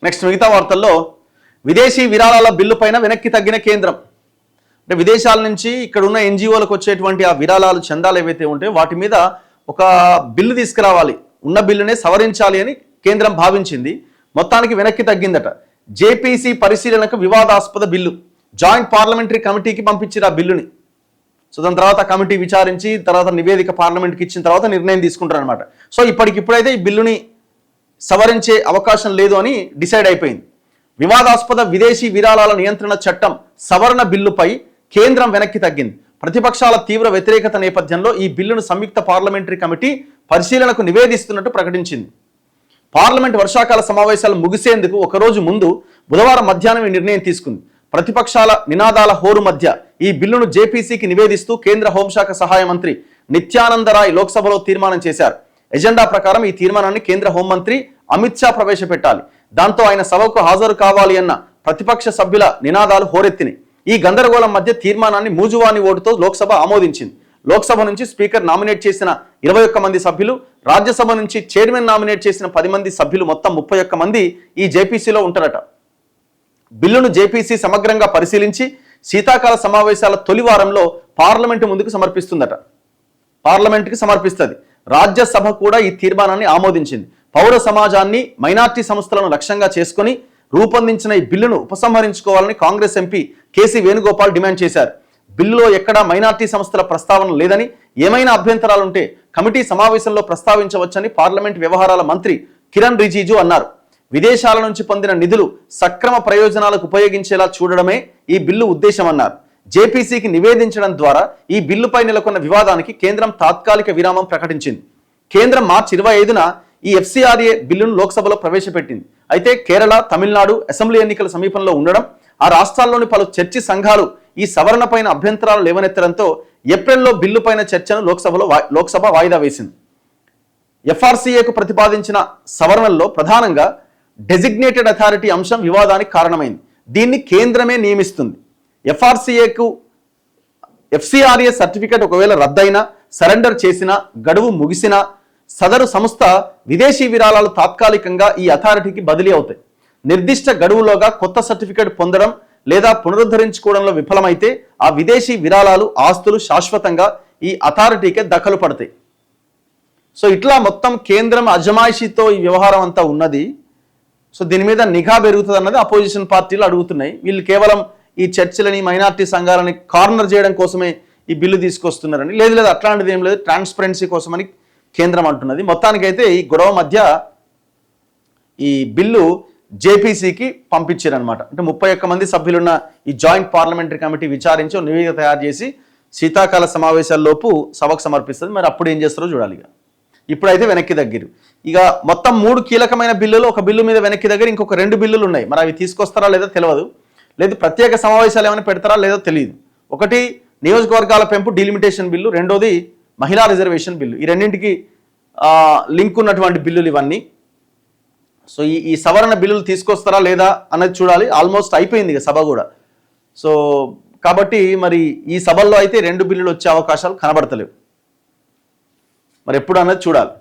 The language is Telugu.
నెక్స్ట్ మిగతా వార్తల్లో విదేశీ విరాళాల బిల్లు పైన వెనక్కి తగ్గిన కేంద్రం. అంటే విదేశాల నుంచి ఇక్కడ ఉన్న ఎన్జిఓలకు వచ్చేటువంటి ఆ విరాళాలు చందాలు ఏవైతే ఉంటాయో వాటి మీద ఒక బిల్లు తీసుకురావాలి, ఉన్న బిల్లునే సవరించాలి అని కేంద్రం భావించింది. మొత్తానికి వెనక్కి తగ్గిందట. జేపీసీ పరిశీలనకు వివాదాస్పద బిల్లు జాయింట్ పార్లమెంటరీ కమిటీకి పంపించారు ఆ బిల్లుని. సో దాని తర్వాత కమిటీ విచారించి తర్వాత నివేదిక పార్లమెంట్కి ఇచ్చిన తర్వాత నిర్ణయం తీసుకుంటారు అనమాట. సో ఇప్పటికిప్పుడైతే ఈ బిల్లుని సవరించే అవకాశం లేదు అని డిసైడ్ అయిపోయింది. వివాదాస్పద విదేశీ విరాళాల నియంత్రణ చట్టం సవరణ బిల్లుపై కేంద్రం వెనక్కి తగ్గింది. ప్రతిపక్షాల తీవ్ర వ్యతిరేకత నేపథ్యంలో ఈ బిల్లును సంయుక్త పార్లమెంటరీ కమిటీ పరిశీలనకు నివేదిస్తున్నట్టు ప్రకటించింది. పార్లమెంట్ వర్షాకాల సమావేశాలు ముగిసేందుకు ఒకరోజు ముందు బుధవారం మధ్యాహ్నం ఈ నిర్ణయం తీసుకుంది. ప్రతిపక్షాల నినాదాల హోరు మధ్య ఈ బిల్లును జేపీసీకి నివేదిస్తూ కేంద్ర హోంశాఖ సహాయ మంత్రి నిత్యానంద రాయ్ లోక్సభలో తీర్మానం చేశారు. ఎజెండా ప్రకారం ఈ తీర్మానాన్ని కేంద్ర హోంమంత్రి అమిత్ షా ప్రవేశపెట్టాలి. దాంతో ఆయన సభకు హాజరు కావాలి అన్న ప్రతిపక్ష సభ్యుల నినాదాలు హోరెత్తినాయి. ఈ గందరగోళం మధ్య తీర్మానాన్ని మూజువాని ఓటుతో లోక్సభ ఆమోదించింది. లోక్సభ నుంచి స్పీకర్ నామినేట్ చేసిన 21 మంది సభ్యులు, రాజ్యసభ నుంచి చైర్మన్ నామినేట్ చేసిన 10 మంది సభ్యులు, మొత్తం 31 మంది ఈ జేపీసీలో ఉంటారట. బిల్లును జేపీసీ సమగ్రంగా పరిశీలించి శీతాకాల సమావేశాల తొలి వారంలో పార్లమెంటు ముందుకు పార్లమెంటుకి సమర్పిస్తుంది. రాజ్యసభ కూడా ఈ తీర్మానాన్ని ఆమోదించింది. పౌర సమాజాన్ని, మైనార్టీ సంస్థలను లక్ష్యంగా చేసుకుని రూపొందించిన ఈ బిల్లును ఉపసంహరించుకోవాలని కాంగ్రెస్ ఎంపీ కేసీ వేణుగోపాల్ డిమాండ్ చేశారు. బిల్లులో ఎక్కడా మైనార్టీ సంస్థల ప్రస్తావన లేదని, ఏమైనా అభ్యంతరాలుంటే కమిటీ సమావేశంలో ప్రస్తావించవచ్చని పార్లమెంట్ వ్యవహారాల మంత్రి కిరణ్ రిజిజు అన్నారు. విదేశాల నుంచి పొందిన నిధులు సక్రమ ప్రయోజనాలకు ఉపయోగించేలా చూడడమే ఈ బిల్లు ఉద్దేశమన్నారు. జేపీసీకి నివేదించడం ద్వారా ఈ బిల్లుపై నెలకొన్న వివాదానికి కేంద్రం తాత్కాలిక విరామం ప్రకటించింది. కేంద్రం మార్చి 25న ఈ ఎఫ్సిఆర్ఏ బిల్లును లోక్సభలో ప్రవేశపెట్టింది. అయితే కేరళ, తమిళనాడు అసెంబ్లీ ఎన్నికల సమీపంలో ఉండడం, ఆ రాష్ట్రాల్లోని పలు చర్చి సంఘాలు ఈ సవరణ పైన అభ్యంతరాలు లేవనెత్తడంతో ఏప్రిల్లో బిల్లు పైన చర్చను లోక్సభ వాయిదా వేసింది. ఎఫ్ఆర్సీఏకు ప్రతిపాదించిన సవరణల్లో ప్రధానంగా డెసిగ్నేటెడ్ అథారిటీ అంశం వివాదానికి కారణమైంది. దీన్ని కేంద్రమే నియమిస్తుంది. ఎఫ్సిఆర్ఏ సర్టిఫికేట్ ఒకవేళ రద్దయినా, సరెండర్ చేసినా, గడువు ముగిసినా సదరు సంస్థ విదేశీ విరాళాలు తాత్కాలికంగా ఈ అథారిటీకి బదిలీ అవుతాయి. నిర్దిష్ట గడువులోగా కొత్త సర్టిఫికేట్ పొందడం లేదా పునరుద్ధరించుకోవడంలో విఫలమైతే ఆ విదేశీ విరాళాలు, ఆస్తులు శాశ్వతంగా ఈ అథారిటీకే దఖలు పడతాయి. సో ఇట్లా మొత్తం కేంద్రం అజమాయిషీతో ఈ వ్యవహారం అంతా ఉన్నది. సో దీని మీద నిఘా పెరుగుతుంది అన్నది అపోజిషన్ పార్టీలు అడుగుతున్నాయి. వీళ్ళు కేవలం ఈ చర్చలని, మైనార్టీ సంఘాలని కార్నర్ చేయడం కోసమే ఈ బిల్లు తీసుకొస్తున్నారని. లేదు అట్లాంటిది ఏం లేదు, ట్రాన్స్పరెన్సీ కోసమని కేంద్రం అంటున్నది. మొత్తానికైతే ఈ గొడవ మధ్య ఈ బిల్లు జేపీసీకి పంపించారనమాట. అంటే 31 మంది సభ్యులున్న ఈ జాయింట్ పార్లమెంటరీ కమిటీ విచారించి నివేదిక తయారు చేసి శీతాకాల సమావేశాల్లోపు సభకు సమర్పిస్తుంది. మరి అప్పుడు ఏం చేస్తారో చూడాలి. ఇప్పుడైతే వెనక్కి దగ్గర ఇక మొత్తం 3 కీలకమైన బిల్లులు, ఒక బిల్లు మీద వెనక్కి దగ్గర ఇంకొక 2 బిల్లులు ఉన్నాయి. మరి అవి తీసుకొస్తారా లేదో తెలియదు. లేదు ప్రత్యేక సమావేశాలు ఏమైనా పెడతారా లేదో తెలియదు. ఒకటి నియోజకవర్గాల పెంపు డీలిమిటేషన్ బిల్లు, రెండోది మహిళా రిజర్వేషన్ బిల్లు. ఈ రెండింటికి లింక్ ఉన్నటువంటి బిల్లులు ఇవన్నీ. సో ఈ సవరణ బిల్లులు తీసుకొస్తారా లేదా అన్నది చూడాలి. ఆల్మోస్ట్ అయిపోయింది ఇక సభ కూడా. సో కాబట్టి మరి ఈ సభల్లో అయితే 2 బిల్లులు వచ్చే అవకాశాలు కనబడతలేవు. మరి ఎప్పుడు అన్నది చూడాలి.